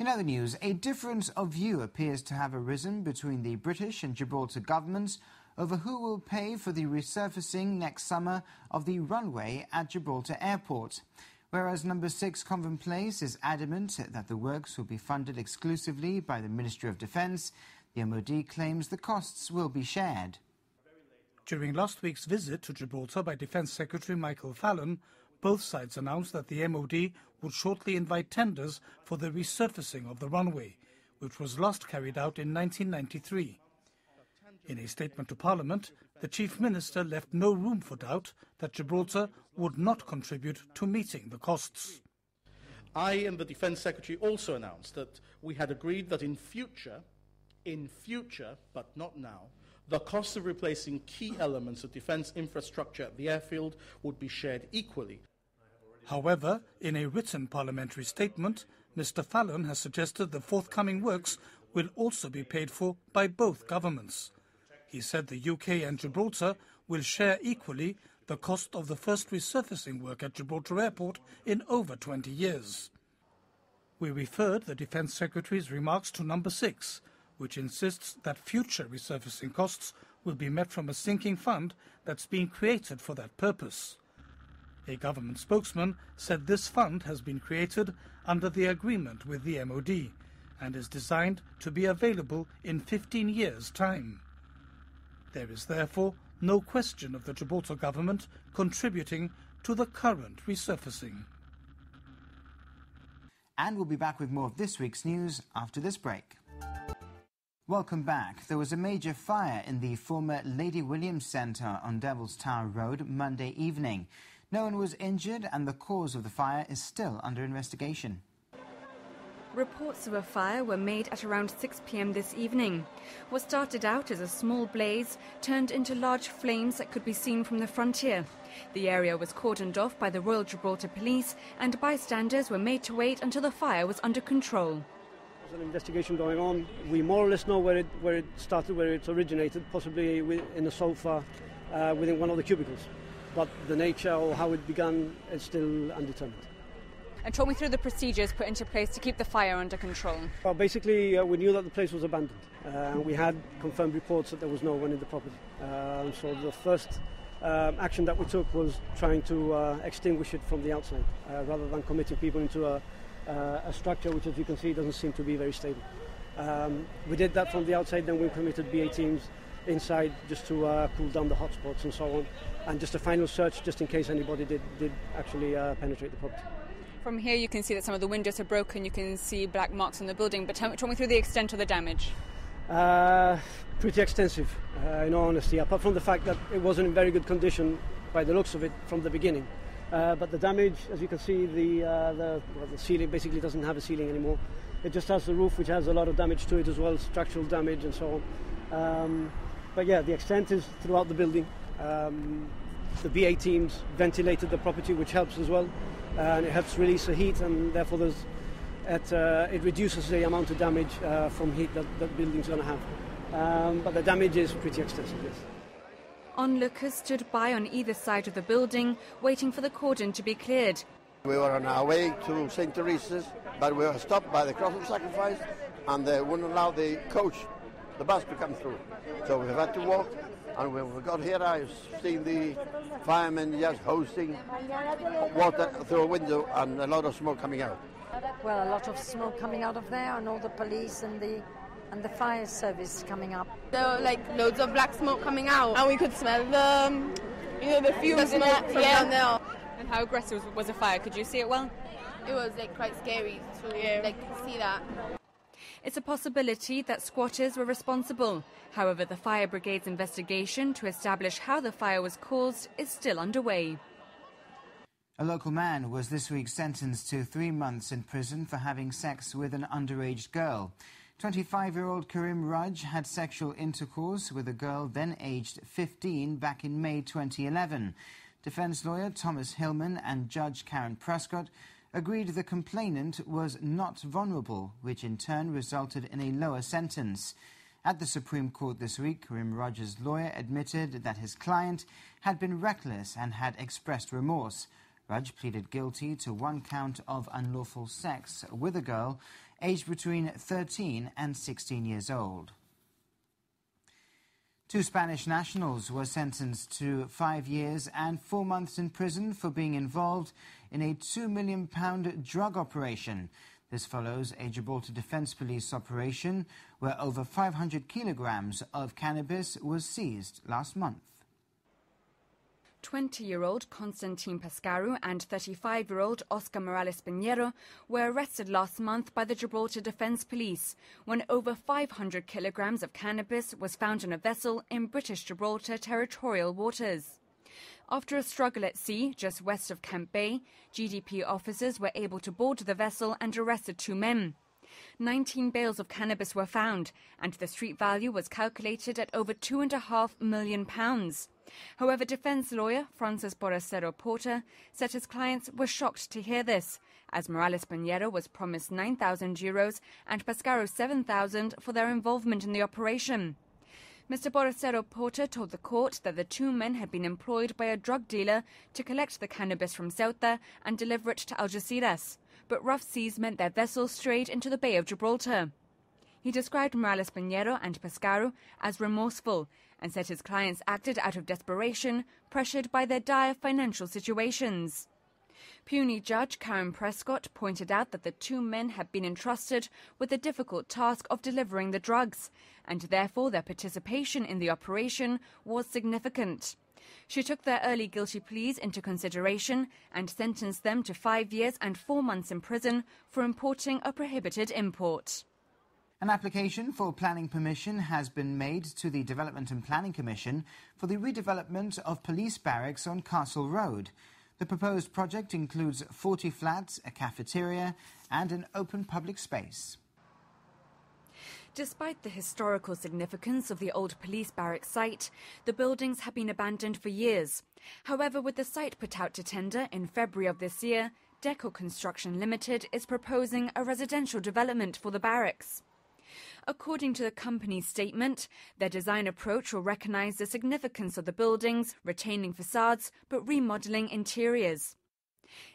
In other news, a difference of view appears to have arisen between the British and Gibraltar governments over who will pay for the resurfacing next summer of the runway at Gibraltar Airport. Whereas Number 6 Convent Place is adamant that the works will be funded exclusively by the Ministry of Defence, the MOD claims the costs will be shared. During last week's visit to Gibraltar by Defence Secretary Michael Fallon, both sides announced that the MOD would shortly invite tenders for the resurfacing of the runway, which was last carried out in 1993. In a statement to Parliament, the Chief Minister left no room for doubt that Gibraltar would not contribute to meeting the costs. I and the Defence Secretary also announced that we had agreed that in future, but not now, the cost of replacing key elements of defence infrastructure at the airfield would be shared equally. However, in a written parliamentary statement, Mr Fallon has suggested the forthcoming works will also be paid for by both governments. He said the UK and Gibraltar will share equally the cost of the first resurfacing work at Gibraltar Airport in over 20 years. We referred the Defence Secretary's remarks to Number 6, which insists that future resurfacing costs will be met from a sinking fund that's been created for that purpose. A government spokesman said this fund has been created under the agreement with the MOD and is designed to be available in 15 years' time. There is therefore no question of the Gibraltar government contributing to the current resurfacing. And we'll be back with more of this week's news after this break. Welcome back. There was a major fire in the former Lady Williams Centre on Devil's Tower Road Monday evening. No one was injured and the cause of the fire is still under investigation. Reports of a fire were made at around 6 p.m. this evening. What started out as a small blaze turned into large flames that could be seen from the frontier. The area was cordoned off by the Royal Gibraltar Police and bystanders were made to wait until the fire was under control. There's an investigation going on. We more or less know where it started, where it originated, possibly in a sofa within one of the cubicles. But the nature or how it began is still undetermined. And talk me through the procedures put into place to keep the fire under control. Well, basically, we knew that the place was abandoned. We had confirmed reports that there was no one in the property. So the first action that we took was trying to extinguish it from the outside, rather than committing people into a structure which, as you can see, doesn't seem to be very stable. We did that from the outside, then we committed BA teams inside just to cool down the hotspots and so on, and just a final search just in case anybody did actually penetrate the property. From here you can see that some of the windows are broken, you can see black marks on the building, but talk me through the extent of the damage. Pretty extensive, in all honesty, apart from the fact that it wasn't in very good condition by the looks of it from the beginning. But the damage, as you can see, the ceiling basically doesn't have a ceiling anymore. It just has the roof, which has a lot of damage to it as well, structural damage and so on. But yeah, the extent is throughout the building. The BA teams ventilated the property, which helps as well, and it helps release the heat, and therefore it reduces the amount of damage from heat that the building's going to have. But the damage is pretty extensive, yes. Onlookers stood by on either side of the building, waiting for the cordon to be cleared. We were on our way to St. Teresa's, but we were stopped by the Cross of Sacrifice, and they wouldn't allow the coach, the bus, to come through. So we've had to walk, and when we got here, I've seen the firemen just hosing water through a window and a lot of smoke coming out. Well, a lot of smoke coming out of there, and all the police and the fire service coming up. There were like loads of black smoke coming out, and we could smell the fumes from down there. And how aggressive was the fire? Could you see it well? It was like quite scary to see that. It's a possibility that squatters were responsible. However, the fire brigade's investigation to establish how the fire was caused is still underway. A local man was this week sentenced to 3 months in prison for having sex with an underage girl. 25-year-old Karim Raj had sexual intercourse with a girl then aged 15 back in May 2011. Defence lawyer Thomas Hillman and Judge Karen Prescott agreed the complainant was not vulnerable, which in turn resulted in a lower sentence. At the Supreme Court this week, Karim Raj's lawyer admitted that his client had been reckless and had expressed remorse. Rudge pleaded guilty to one count of unlawful sex with a girl aged between 13 and 16 years old. 2 Spanish nationals were sentenced to 5 years and 4 months in prison for being involved in a £2 million drug operation. This follows a Gibraltar Defence Police operation where over 500 kilograms of cannabis was seized last month. 20-year-old Constantine Pascaru and 35-year-old Oscar Morales Pinheiro were arrested last month by the Gibraltar Defence Police when over 500 kilograms of cannabis was found on a vessel in British Gibraltar territorial waters. After a struggle at sea just west of Camp Bay, GDP officers were able to board the vessel and arrested 2 men. 19 bales of cannabis were found, and the street value was calculated at over £2.5 million. However, defence lawyer Francis Borracero Porter said his clients were shocked to hear this, as Morales Pinheiro was promised €9,000 and Pascaru €7,000 for their involvement in the operation. Mr. Borracero Porter told the court that the 2 men had been employed by a drug dealer to collect the cannabis from Ceuta and deliver it to Algeciras, but rough seas meant their vessel strayed into the Bay of Gibraltar. He described Morales Pinheiro and Pascaru as remorseful and said his clients acted out of desperation, pressured by their dire financial situations. Puny Judge Karen Prescott pointed out that the 2 men had been entrusted with the difficult task of delivering the drugs, and therefore their participation in the operation was significant. She took their early guilty pleas into consideration and sentenced them to 5 years and 4 months in prison for importing a prohibited import. An application for planning permission has been made to the Development and Planning Commission for the redevelopment of police barracks on Castle Road. The proposed project includes 40 flats, a cafeteria and an open public space. Despite the historical significance of the old police barracks site, the buildings have been abandoned for years. However, with the site put out to tender in February of this year, Deco Construction Limited is proposing a residential development for the barracks. According to the company's statement, their design approach will recognise the significance of the buildings, retaining facades but remodelling interiors.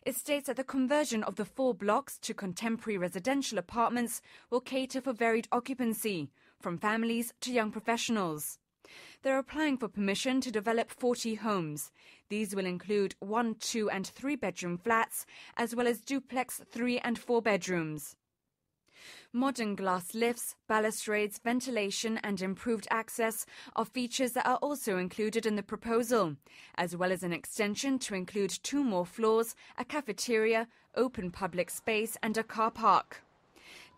It states that the conversion of the 4 blocks to contemporary residential apartments will cater for varied occupancy, from families to young professionals. They're applying for permission to develop 40 homes. These will include 1, 2 and 3 bedroom flats, as well as duplex 3 and 4 bedrooms. Modern glass lifts, balustrades, ventilation and improved access are features that are also included in the proposal, as well as an extension to include 2 more floors, a cafeteria, open public space and a car park.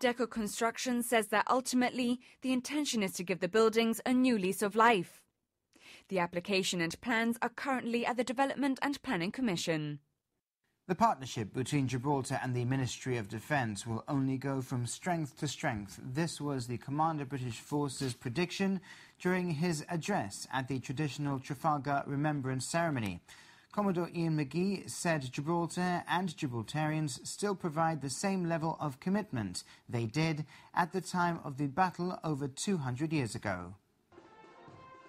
Deco Construction says that ultimately the intention is to give the buildings a new lease of life. The application and plans are currently at the Development and Planning Commission. The partnership between Gibraltar and the Ministry of Defence will only go from strength to strength. This was the Commander British Forces prediction during his address at the traditional Trafalgar Remembrance Ceremony. Commodore Ian McGee said Gibraltar and Gibraltarians still provide the same level of commitment they did at the time of the battle over 200 years ago.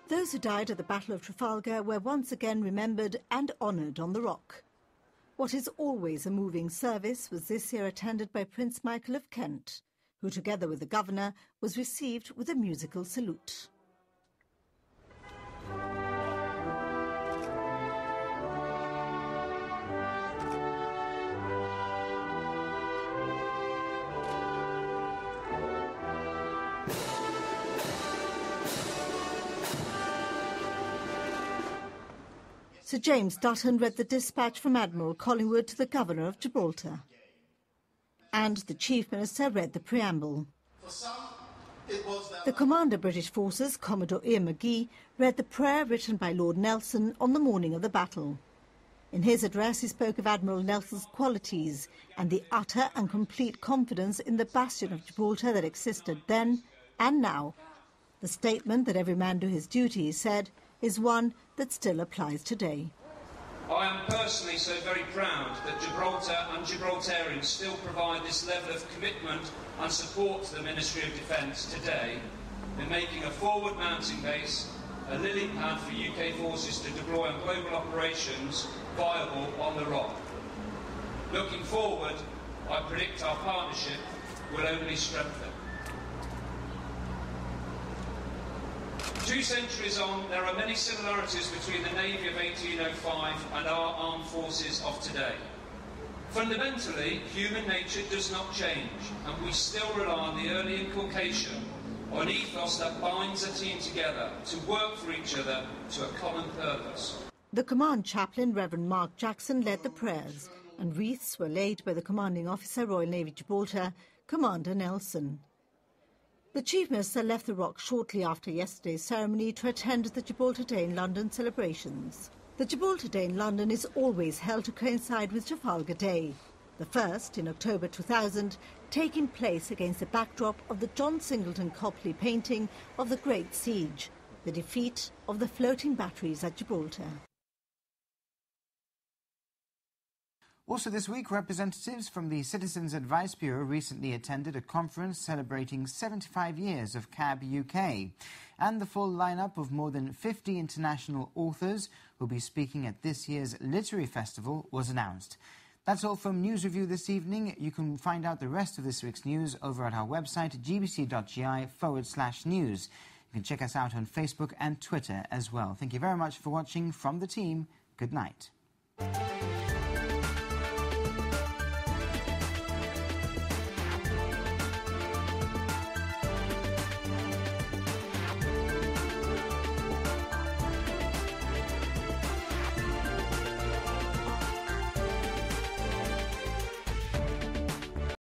Those who died at the Battle of Trafalgar were once again remembered and honoured on the Rock. What is always a moving service was this year attended by Prince Michael of Kent, who together with the Governor was received with a musical salute. Sir James Dutton read the dispatch from Admiral Collingwood to the Governor of Gibraltar. And the Chief Minister read the preamble. The Commander British Forces, Commodore Ian McGee, read the prayer written by Lord Nelson on the morning of the battle. In his address, he spoke of Admiral Nelson's qualities and the utter and complete confidence in the bastion of Gibraltar that existed then and now. The statement that every man do his duty, he said, is one that still applies today. I am personally so very proud that Gibraltar and Gibraltarians still provide this level of commitment and support to the Ministry of Defence today in making a forward mounting base, a lily pad for UK forces to deploy on global operations, viable on the Rock. Looking forward, I predict our partnership will only strengthen. 2 centuries on, there are many similarities between the Navy of 1805 and our armed forces of today. Fundamentally, human nature does not change, and we still rely on the early inculcation of an ethos that binds a team together to work for each other to a common purpose. The command chaplain, Reverend Mark Jackson, led the prayers, and wreaths were laid by the commanding officer, Royal Navy Gibraltar, Commander Nelson. The Chief Minister left the Rock shortly after yesterday's ceremony to attend the Gibraltar Day in London celebrations. The Gibraltar Day in London is always held to coincide with Trafalgar Day, the first, in October 2000, taking place against the backdrop of the John Singleton Copley painting of the Great Siege, the defeat of the floating batteries at Gibraltar. Also this week, representatives from the Citizens Advice Bureau recently attended a conference celebrating 75 years of CAB UK. And the full lineup of more than 50 international authors who will be speaking at this year's Literary Festival was announced. That's all from News Review this evening. You can find out the rest of this week's news over at our website, gbc.gi/news. You can check us out on Facebook and Twitter as well. Thank you very much for watching. From the team, good night.